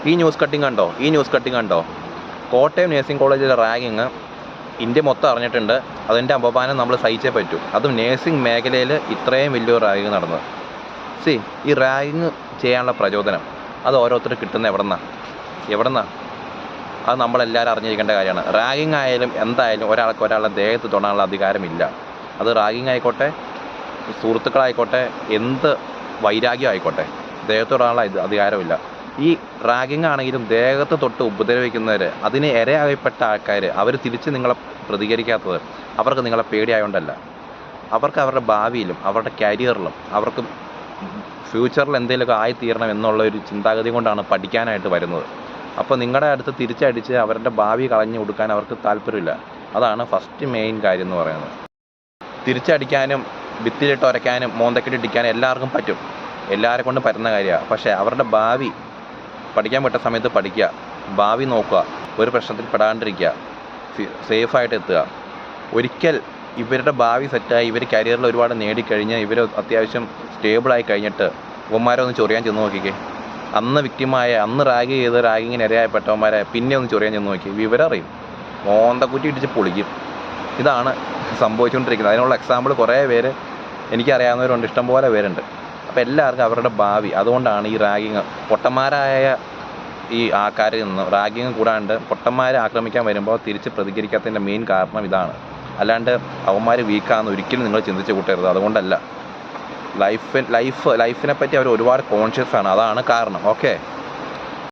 ഈ news cutting കണ്ടോ? Kottayam nursing കോളേജിലെ റാഗിങ് ഇന്ത്യ മൊത്തം അറിഞ്ഞിട്ടുണ്ട്. അതിൻ്റെ അപമാനം നമ്മൾ സഹിച്ചേ പറ്റൂ. അതും നേഴ്സിംഗ് മേഖലയിൽ ഇത്രയും വലിയൊരു റാഗിങ് നടന്നത്. ഈ റാഗിങ് ചെയ്യാനുള്ള പ്രചോദനം അത് ഓരോരുത്തർ കിട്ടുന്ന എവിടെന്നാ അത് നമ്മളെല്ലാവരും അറിഞ്ഞിരിക്കേണ്ട കാര്യമാണ്. റാഗിങ് ആയാലും എന്തായാലും ഒരാൾക്ക് ഒരാളുടെ ദേഹത്ത് തൊടാനുള്ള അധികാരമില്ല. അത് റാഗിങ് ആയിക്കോട്ടെ, സുഹൃത്തുക്കളായിക്കോട്ടെ, എന്ത് വൈരാഗ്യം ആയിക്കോട്ടെ, ദേഹത്ത് തൊടാനുള്ള അധികാരമില്ല. ഈ റാഗിങ് ആണെങ്കിലും ദേഹത്ത് തൊട്ട് ഉപദ്രവിക്കുന്നവർ, അതിന് ഇരയാകപ്പെട്ട ആൾക്കാർ, അവർ തിരിച്ച് നിങ്ങളെ പ്രതികരിക്കാത്തത് അവർക്ക് നിങ്ങളെ പേടിയായതുകൊണ്ടല്ല. അവർക്ക് അവരുടെ ഭാവിയിലും അവരുടെ കരിയറിലും അവർക്ക് ഫ്യൂച്ചറിൽ എന്തെങ്കിലുമൊക്കെ ആയിത്തീരണം എന്നുള്ള ഒരു ചിന്താഗതി കൊണ്ടാണ് പഠിക്കാനായിട്ട് വരുന്നത്. അപ്പോൾ നിങ്ങളുടെ അടുത്ത് തിരിച്ചടിച്ച് അവരുടെ ഭാവി കളഞ്ഞു കൊടുക്കാൻ അവർക്ക് താല്പര്യമില്ല. അതാണ് ഫസ്റ്റ് മെയിൻ കാര്യം എന്ന് പറയുന്നത്. തിരിച്ചടിക്കാനും ഭിത്തിയിലിട്ട് ഉരയ്ക്കാനും മോന്തക്കിട്ടിടിക്കാനും എല്ലാവർക്കും പറ്റും, എല്ലാവരെ കൊണ്ടും പറ്റുന്ന കാര്യമാണ്. പക്ഷേ അവരുടെ ഭാവി പഠിക്കാൻ പറ്റുന്ന സമയത്ത് പഠിക്കുക, ഭാവി നോക്കുക, ഒരു പ്രശ്നത്തിൽ പെടാണ്ടിരിക്കുക, സേഫായിട്ട് എത്തുക. ഒരിക്കൽ ഇവരുടെ ഭാവി സെറ്റായി ഇവർ കരിയറിൽ ഒരുപാട് നേടിക്കഴിഞ്ഞ് ഇവർ അത്യാവശ്യം സ്റ്റേബിളായി കഴിഞ്ഞിട്ട് ഇവന്മാരെ ഒന്ന് ചൊറിയാൻ ചെന്ന് നോക്കിക്കേ. അന്ന് വിക്റ്റിമായ, അന്ന് റാഗ് ചെയ്ത് റാഗിങ്ങിന് ഇരയായപ്പെട്ടവന്മാരെ പിന്നെ ഒന്ന് ചൊറിയാൻ ചെന്ന് നോക്കി, വിവരറിയും, മോന്തക്കുറ്റി ഇടിച്ച് പൊളിക്കും. ഇതാണ് സംഭവിച്ചുകൊണ്ടിരിക്കുന്നത്. അതിനുള്ള എക്സാമ്പിൾ കുറേ പേര് എനിക്കറിയാവുന്നവരുണ്ട്, ഇഷ്ടംപോലെ പേരുണ്ട്. അപ്പോൾ എല്ലാവർക്കും അവരുടെ ഭാവി, അതുകൊണ്ടാണ് ഈ റാഗിങ് പൊട്ടന്മാരായ ഈ ആൾക്കാരിൽ നിന്ന് റാഗിങ് കൂടാണ്ട് പൊട്ടന്മാരെ ആക്രമിക്കാൻ വരുമ്പോൾ തിരിച്ച് പ്രതികരിക്കാത്തതിൻ്റെ മെയിൻ കാരണം ഇതാണ്. അല്ലാണ്ട് അവന്മാർ വീക്കാണെന്ന് ഒരിക്കലും നിങ്ങൾ ചിന്തിച്ച് കൂട്ടരുത്. അതുകൊണ്ടല്ല, ലൈഫിനെ പറ്റി അവർ ഒരുപാട് കോൺഷ്യസ് ആണ്, അതാണ് കാരണം. ഓക്കെ.